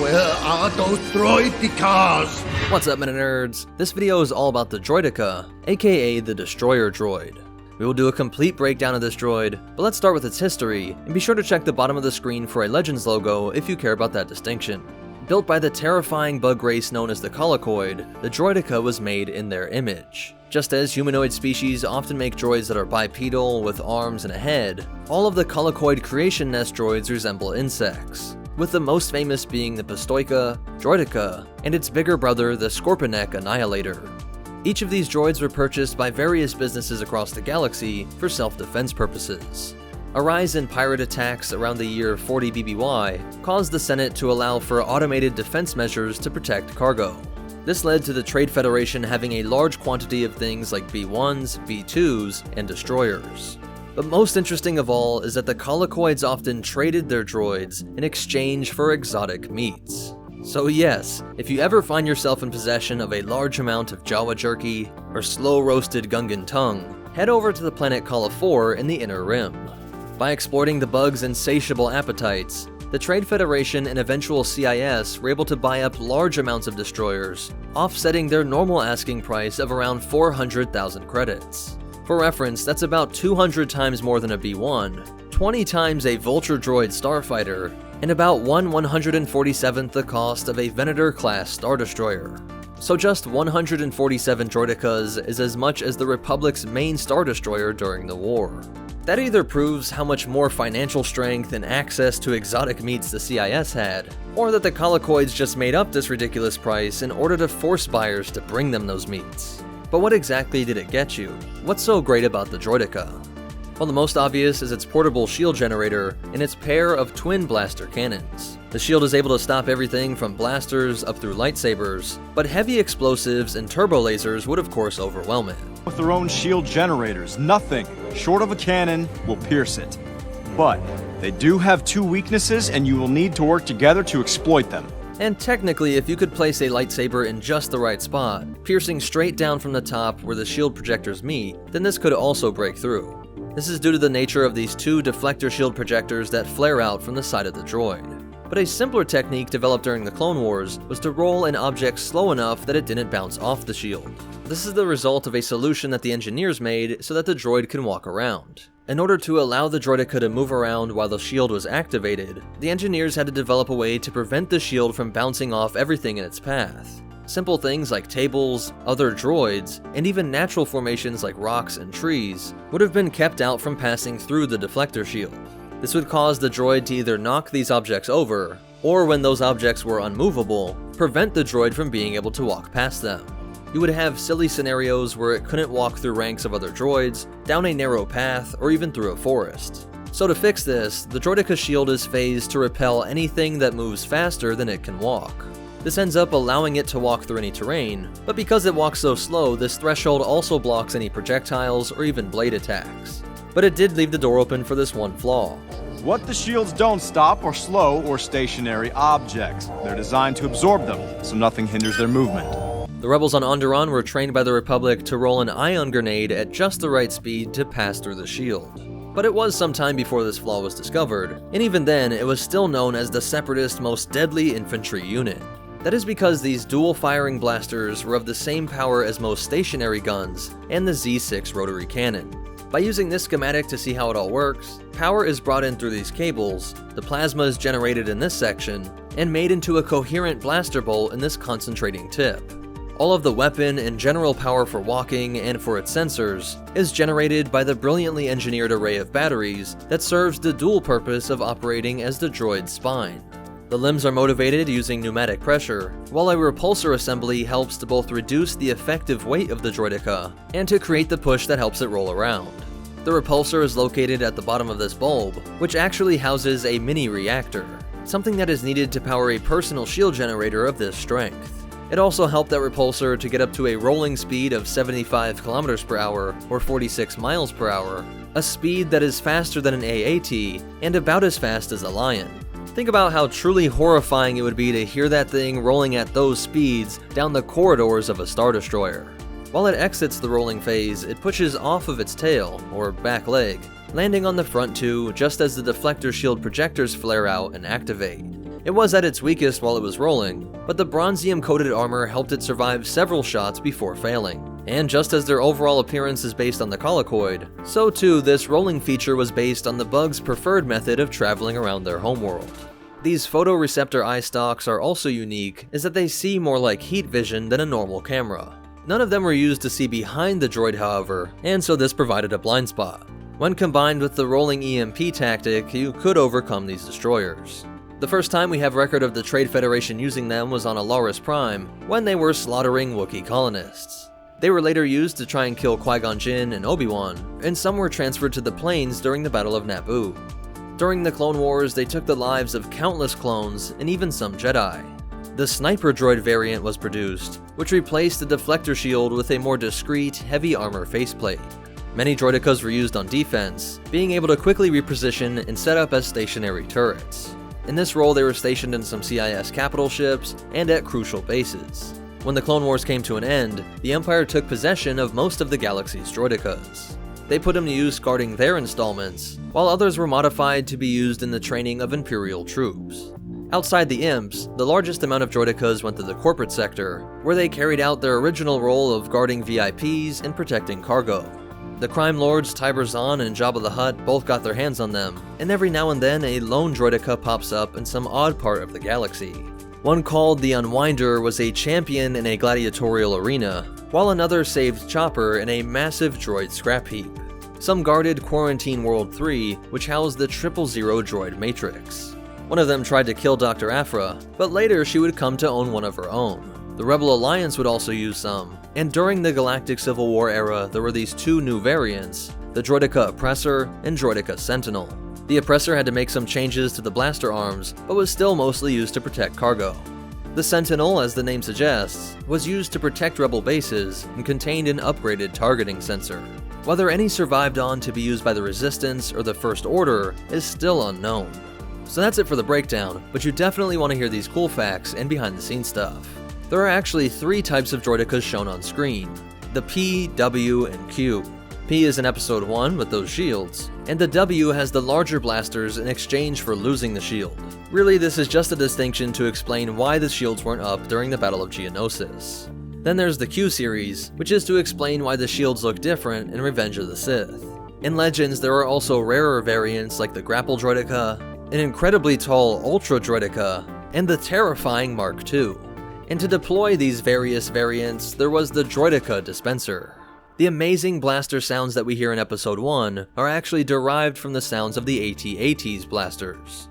Where are those Droidekas? What's up, Meta Nerds? This video is all about the Droideka, aka the Destroyer Droid. We will do a complete breakdown of this droid, but let's start with its history, and be sure to check the bottom of the screen for a Legends logo if you care about that distinction. Built by the terrifying bug race known as the Colicoid, the Droideka was made in their image. Just as humanoid species often make droids that are bipedal with arms and a head, all of the Colicoid creation nest droids resemble insects, with the most famous being the Pistoika, Droideka, and its bigger brother the Scorpionic Annihilator. Each of these droids were purchased by various businesses across the galaxy for self-defense purposes. A rise in pirate attacks around the year 40 BBY caused the Senate to allow for automated defense measures to protect cargo. This led to the Trade Federation having a large quantity of things like B-1s, B-2s, and destroyers. But most interesting of all is that the Colicoids often traded their droids in exchange for exotic meats. So yes, if you ever find yourself in possession of a large amount of Jawa jerky or slow-roasted Gungan tongue, head over to the planet Kala 4 in the Inner Rim. By exploiting the bug's insatiable appetites, the Trade Federation and eventual CIS were able to buy up large amounts of destroyers, offsetting their normal asking price of around 400,000 credits. For reference, that's about 200 times more than a B-1, 20 times a Vulture Droid Starfighter, and about 1/147th the cost of a Venator-class Star Destroyer. So just 147 Droidekas is as much as the Republic's main Star Destroyer during the war. That either proves how much more financial strength and access to exotic meats the CIS had, or that the Colicoids just made up this ridiculous price in order to force buyers to bring them those meats. But what exactly did it get you? What's so great about the Droideka? Well, the most obvious is its portable shield generator and its pair of twin blaster cannons. The shield is able to stop everything from blasters up through lightsabers, but heavy explosives and turbo lasers would of course overwhelm it. With their own shield generators, nothing short of a cannon will pierce it. But they do have two weaknesses, and you will need to work together to exploit them. And technically, if you could place a lightsaber in just the right spot, piercing straight down from the top where the shield projectors meet, then this could also break through. This is due to the nature of these two deflector shield projectors that flare out from the side of the droid. But a simpler technique developed during the Clone Wars was to roll an object slow enough that it didn't bounce off the shield. This is the result of a solution that the engineers made so that the droid can walk around. In order to allow the Droideka to move around while the shield was activated, the engineers had to develop a way to prevent the shield from bouncing off everything in its path. Simple things like tables, other droids, and even natural formations like rocks and trees would have been kept out from passing through the deflector shield. This would cause the droid to either knock these objects over, or when those objects were unmovable, prevent the droid from being able to walk past them. You would have silly scenarios where it couldn't walk through ranks of other droids, down a narrow path, or even through a forest. So to fix this, the Droideka shield is phased to repel anything that moves faster than it can walk. This ends up allowing it to walk through any terrain, but because it walks so slow, this threshold also blocks any projectiles or even blade attacks. But it did leave the door open for this one flaw. What the shields don't stop are slow or stationary objects. They're designed to absorb them, so nothing hinders their movement. The rebels on Onderon were trained by the Republic to roll an ion grenade at just the right speed to pass through the shield. But it was some time before this flaw was discovered, and even then it was still known as the Separatist most deadly infantry unit. That is because these dual-firing blasters were of the same power as most stationary guns and the Z6 rotary cannon. By using this schematic to see how it all works, power is brought in through these cables, the plasma is generated in this section, and made into a coherent blaster bolt in this concentrating tip. All of the weapon and general power for walking and for its sensors is generated by the brilliantly engineered array of batteries that serves the dual purpose of operating as the droid's spine. The limbs are motivated using pneumatic pressure, while a repulsor assembly helps to both reduce the effective weight of the Droideka and to create the push that helps it roll around. The repulsor is located at the bottom of this bulb, which actually houses a mini reactor, something that is needed to power a personal shield generator of this strength. It also helped that repulsor to get up to a rolling speed of 75 km per hour or 46 miles per hour, a speed that is faster than an AAT and about as fast as a Lion. Think about how truly horrifying it would be to hear that thing rolling at those speeds down the corridors of a Star Destroyer. While it exits the rolling phase, it pushes off of its tail, or back leg, landing on the front two just as the deflector shield projectors flare out and activate. It was at its weakest while it was rolling, but the bronzium-coated armor helped it survive several shots before failing. And just as their overall appearance is based on the colloquoid, so too this rolling feature was based on the bug's preferred method of traveling around their homeworld. These photoreceptor eye stalks are also unique, is that they see more like heat vision than a normal camera. None of them were used to see behind the droid, however, and so this provided a blind spot. When combined with the rolling EMP tactic, you could overcome these destroyers. The first time we have record of the Trade Federation using them was on Alaris Prime, when they were slaughtering Wookiee colonists. They were later used to try and kill Qui-Gon Jinn and Obi-Wan, and some were transferred to the plains during the Battle of Naboo. During the Clone Wars, they took the lives of countless clones and even some Jedi. The Sniper Droid variant was produced, which replaced the deflector shield with a more discreet, heavy armor faceplate. Many Droidekas were used on defense, being able to quickly reposition and set up as stationary turrets. In this role, they were stationed in some CIS capital ships and at crucial bases. When the Clone Wars came to an end, the Empire took possession of most of the galaxy's Droidekas. They put them to use guarding their installments, while others were modified to be used in the training of Imperial troops. Outside the Imps, the largest amount of Droidekas went to the corporate sector, where they carried out their original role of guarding VIPs and protecting cargo. The crime lords Tiber Zahn and Jabba the Hutt both got their hands on them, and every now and then a lone Droideka pops up in some odd part of the galaxy. One called the Unwinder was a champion in a gladiatorial arena, while another saved Chopper in a massive droid scrap heap. Some guarded Quarantine World 3, which housed the 000 droid matrix. One of them tried to kill Dr. Aphra, but later she would come to own one of her own. The Rebel Alliance would also use some, and during the Galactic Civil War era there were these two new variants, the Droideka Oppressor and Droideka Sentinel. The Oppressor had to make some changes to the blaster arms, but was still mostly used to protect cargo. The Sentinel, as the name suggests, was used to protect Rebel bases and contained an upgraded targeting sensor. Whether any survived on to be used by the Resistance or the First Order is still unknown. So that's it for the breakdown, but you definitely want to hear these cool facts and behind the scenes stuff. There are actually 3 types of Droidekas shown on screen: the P, W, and Q. P is in episode 1 with those shields, and the W has the larger blasters in exchange for losing the shield. Really, this is just a distinction to explain why the shields weren't up during the Battle of Geonosis. Then there's the Q series, which is to explain why the shields look different in Revenge of the Sith. In Legends, there are also rarer variants like the Grapple Droideka, an incredibly tall Ultra Droideka, and the terrifying Mark II. And to deploy these various variants, there was the Droideka Dispenser. The amazing blaster sounds that we hear in episode 1 are actually derived from the sounds of the AT-AT's blasters.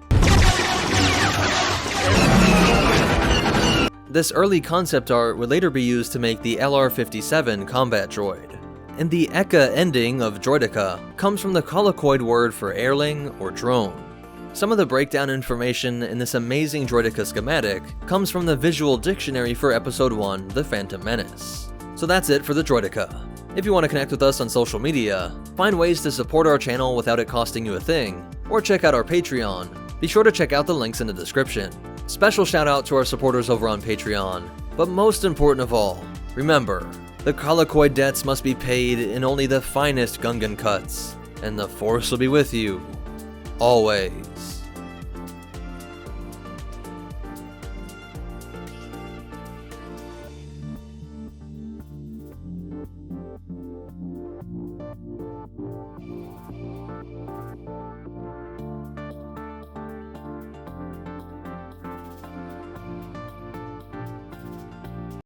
This early concept art would later be used to make the LR-57 combat droid. And the Eka ending of Droideka comes from the colloquoid word for airling or drone. Some of the breakdown information in this amazing Droideka schematic comes from the visual dictionary for episode 1, The Phantom Menace. So that's it for the Droideka. If you want to connect with us on social media, find ways to support our channel without it costing you a thing, or check out our Patreon, be sure to check out the links in the description. Special shout out to our supporters over on Patreon, but most important of all, remember, the colloquoid debts must be paid in only the finest Gungan cuts, and the Force will be with you, always.